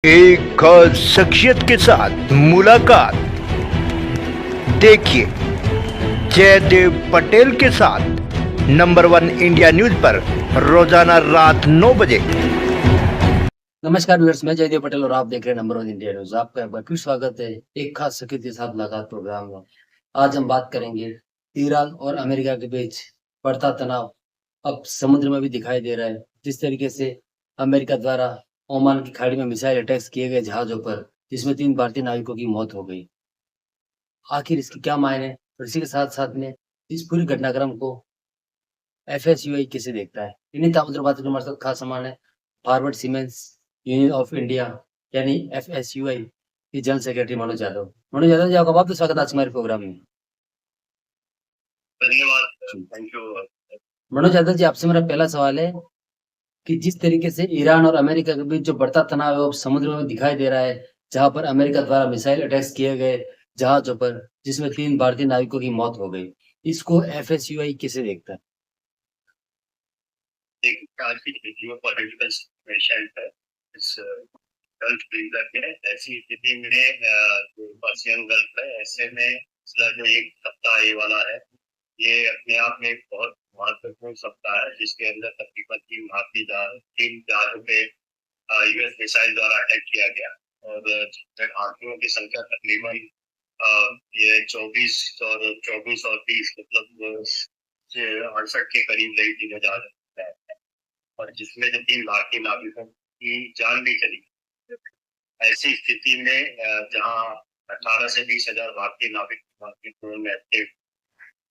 एक खास शख्सियत के साथ मुलाकात। देखिए जयदेव पटेल के साथ नंबर 1 इंडिया न्यूज पर रोजाना रात 9 बजे। नमस्कार व्यूअर्स, मैं जयदेव पटेल और आप देख रहे हैं नंबर 1 इंडिया न्यूज। आपका एक बार फिर स्वागत है एक खास शख्सियत के साथ मुलाकात प्रोग्राम में। आज हम बात करेंगे ईरान और अमेरिका के बीच बढ़ता तनाव अब समुद्र में भी दिखाई दे रहा है। जिस तरीके से अमेरिका द्वारा ओमान की खाड़ी में मिसाइल अटैक्स किए गए जहाजों पर, जिसमें 3 भारतीय नाविकों की मौत हो गई। आखिर इसके क्या मायने और इसी के साथ-साथ में इस पूरे घटनाक्रम को एफएसयूआई कैसे देखता है? इन्हीं ताबड़तोड़ बातों के हमारे साथ खास मेहमान है forward seamen's union of India यानी एफएसयूआई के जनरल सेक्रेटरी मनोज यादव। मनोज यादव जी, आपका बहुत-बहुत स्वागत है आज हमारे प्रोग्राम में। धन्यवाद। जी। Thank you. मनोज यादव जी, आपसे मेरा पहला सवाल है कि जिस तरीके से ईरान और अमेरिका के बीच जो बढ़ता तनाव है वो समुद्र में दिखाई दे रहा है, जहाँ पर अमेरिका द्वारा मिसाइल अटैक्स किए गए जहाजों पर, जिसमें 3 भारतीय नाविकों की मौत हो गई। इसको एफएसयूआई कैसे देखता है? देखिए, आज की जियो पॉलिटिकल सिचुएशन है इस गल्फ रीजन में, ऐसी स्थिति में जो पर्शियन गल्फ है, ऐसे में पिछला जो एक सप्ताह ये वाला है, ये अपने आप में एक बहुत महत्वपूर्ण सप्ताह है, जिसके अंदर तकरीबन 3 जहाजों पे यूएस मिसाइल द्वारा अटैक किया गया और जिसमें भारतीयों की संख्या तकरीबन ये 24 और 30 मतलब 68 के करीब रही, 3000 और जिसमें जो 3 भारतीय नाविकों की जान भी चली। ऐसी स्थिति में जहाँ 18 से 20,000 भारतीय नाविक भारतीय ड्रोन में एक्टिव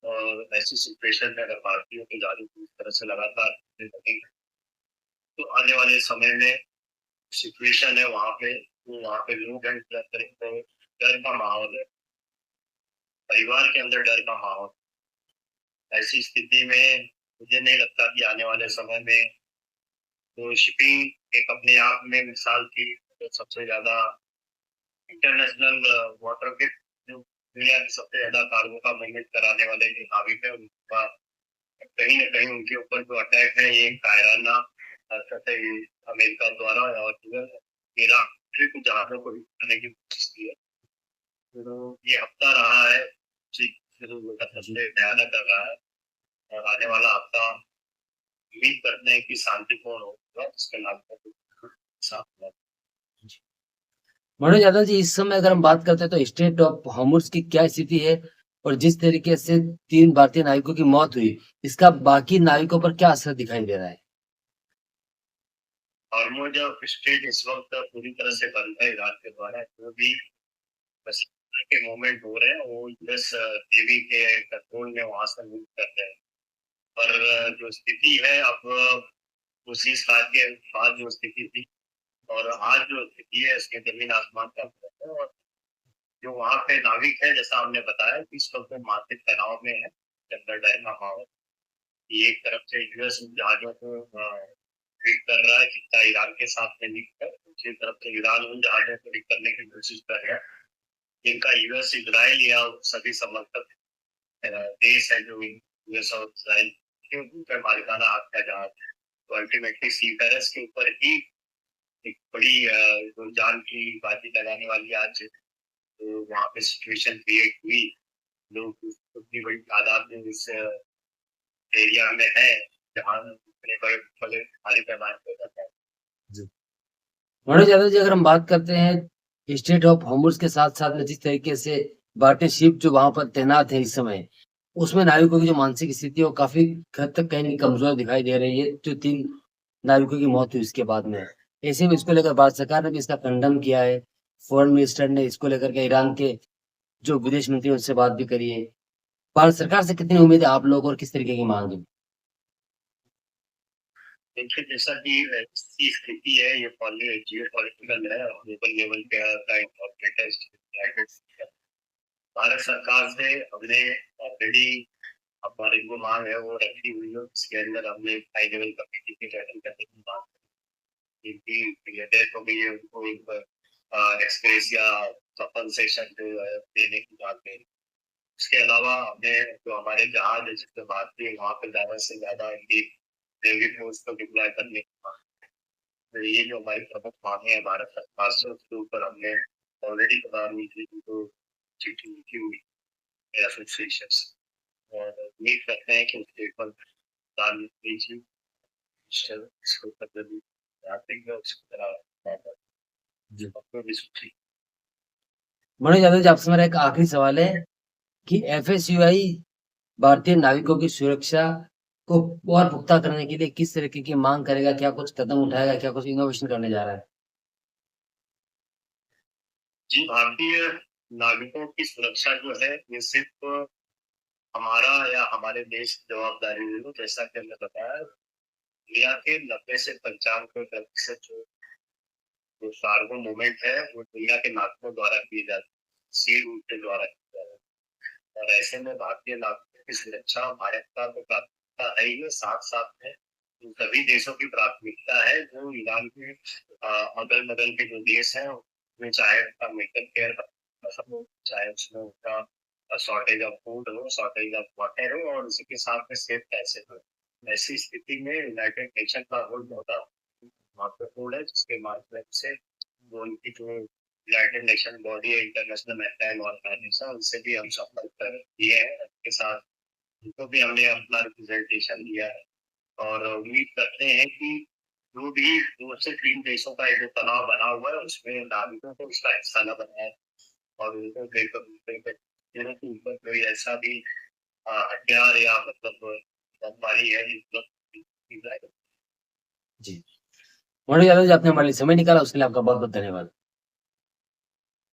और ऐसी सिचुएशन में अगर भारतीयों की जान को इस तरह से लगातार लगेगी, तो आने वाले समय में सिचुएशन है वहाँ पे लोग हैं, डर का माहौल है, परिवार के अंदर डर का माहौल। ऐसी स्थिति में मुझे नहीं लगता कि आने वाले समय में तो शिपिंग एक अपने आप में मिसाल थी, तो सबसे ज़्यादा इंटरनेशनल वाटर के जो दुनिया की सबसे ज़्यादा कार्गो का मूवमेंट कराने वाले जो नाविक है, उनका कहीं न कहीं उनके ऊपर जो अटैक है, ये कायराना हरकत है अमेरिका द्वारा और इवन ईरान ने कुछ जहाज़ों को हिट करने की कोशिश की है। तो ये हफ्ता रहा है, सबसे भयानक कर रहा है और आने वाला हफ्ता उम्मीद करते हैं कि शांतिपूर्ण होगा, जिसके नागरिकों को साफ होगा। मनोज यादव जी, इस समय अगर हम बात करते हैं तो स्ट्रेट ऑफ हॉर्मुज़ की क्या स्थिति है? और जिस तरीके से 3 भारतीय नाविकों की मौत हुई, इसका बाकी नाविकों पर क्या असर दिखाई दे रहा है? हॉर्मुज़ स्ट्रेट इस वक्त पूरी तरह से बंद है ईरान के द्वारा, जो भी बस के मूवमेंट हो रहे हैं वो यूएस नेवी के कंट्रोल में वहां से मूव कर रहे हैं। पर जो स्थिति है अब उसी साल के बाद जो स्थिति थी और आज जो स्थिति है, इसके जमीन आसमान का फर्क है और जो वहाँ पे नाविक है, जैसा हमने बताया कि इस वक्त वो मानसिक तनाव में है, अंदर डर का माहौल। एक तरफ से यूएस जहाजों को हिट कर रहा है, जितना ईरान के साथ में लिंक है, दूसरी तरफ से ईरान उन जहाजों को हिट करने की कोशिश कर रहा है, जिनका यूएस इजराइल या सभी समर्थक देश है, जो यूएस और इजराइल के ऊपर मालिकाना हक का जहाज है। तो अल्टीमेटली सी पेरेस के ऊपर ही एक बड़ी जो जान की बाजी लगाने वाली आज तो वहाँ पे सिचुएशन क्रिएट हुई। लोग उतनी बड़ी तादाद में इस एरिया में है, जहाँ इतने बड़े भारी पैमाने पे होता है। जी। मनोज यादव जी, अगर हम बात करते हैं स्ट्रेट ऑफ हॉर्मुज़ के साथ-साथ में जिस तरीके से भारतीय शिप जो वहाँ पर तैनात है इस समय, उसमें नाविकों की जो मानसिक स्थिति है वो काफ़ी हद तक कहीं न कहीं कमज़ोर दिखाई दे रही है, जो 3 नाविकों की मौत हुई उसके बाद में। ऐसे में इसको लेकर भारत सरकार ने भी इसका खंडन किया है। फ़ॉरेन मिनिस्टर ने इसको लेकर के ईरान के जो विदेश मंत्री हैं उनसे बात भी करी है। भारत सरकार से कितनी उम्मीद है आप लोगों को और किस तरीके की माँग है? देखिए, जैसा कि ऐसी स्थिति है, ये जियोपॉलिटिकल है और ग्लोबल लेवल पे का इम्पोर्टेंट है। भारत सरकार से हमने ऑलरेडी हमारी जो मांग है वो रखी हुई है, इसके अंदर हमने हाई लेवल कमेटी के गठन करने की मांग की है, तो भी ये उनको एक एक्सग्रेशिया कंपनसेशन देने की बात है। इसके अलावा हमने जो हमारे जहाज है जिससे बात की, वहाँ पे ज़्यादा से ज़्यादा इनकी नेवी फोर्स को डिप्लॉय करने की बात। तो ये जो हमारी प्रमुख मांगे हैं भारत सरकार से, उसके ऊपर हमने ऑलरेडी प्रधानमंत्री जी को चिट्ठी लिखी हुई है एसोसिएशन से, और उम्मीद करते हैं कि उसके ऊपर प्रधानमंत्री जी इसके ऊपर जरूर देंगे और इसकी तरह जी। आपको भी सूची। मनोज यादव जी, आपसे मेरा एक आखिरी सवाल है कि एफएसयूआई भारतीय नागरिकों की सुरक्षा को और पुख्ता करने के लिए किस तरीके की मांग करेगा? क्या कुछ कदम उठाएगा? क्या कुछ इनोवेशन करने जा रहा है? जी, भारतीय नागरिकों की सुरक्षा जो है ये सिर्फ हमारा या हमारे देश की जवाबदारी नहीं है। जैसा कि हमने बताया, दुनिया के 90 से 95% जो जो कार्गो मूवमेंट है वो दुनिया के नागरिकों द्वारा की जाती है, सी रूट के द्वारा की जाती है। और ऐसे में भारतीय नागरिकों की सुरक्षा भारत का तो प्राथमिकता है ही, साथ साथ में उन सभी देशों की प्राथमिकता है जो ईरान के अगल बगल के जो देश हैं उसमें, चाहे उनका मेडिकल केयर हो, चाहे उसमें उनका शॉर्टेज ऑफ फूड हो, शॉर्टेज ऑफ वाटर हो, और उसी के साथ में सेफ पैसे हो। ऐसी स्थिति में यूनाइटेड नेशन का रोल बहुत महत्वपूर्ण है, जिसके माध्यम से वो उनकी जो यूनाइटेड नेशन बॉडी है, इंटरनेशनल मैरीटाइम ऑर्गेनाइजेशन, उनसे भी हम संपर्क कर किए हैं, उनके साथ उनको भी हमने अपना रिप्रेजेंटेशन दिया है, और उम्मीद करते हैं कि जो भी 2 से 3 देशों का एक जो तनाव बना हुआ है उसमें नागरिकों को उसका हिस्सा न बनाए, और उनको के ऊपर कोई ऐसा भी हथियार या मतलब बमबारी है जी। मनोज यादव जी, आपने हमारे लिए समय निकाला, उसके लिए आपका बहुत बहुत धन्यवाद।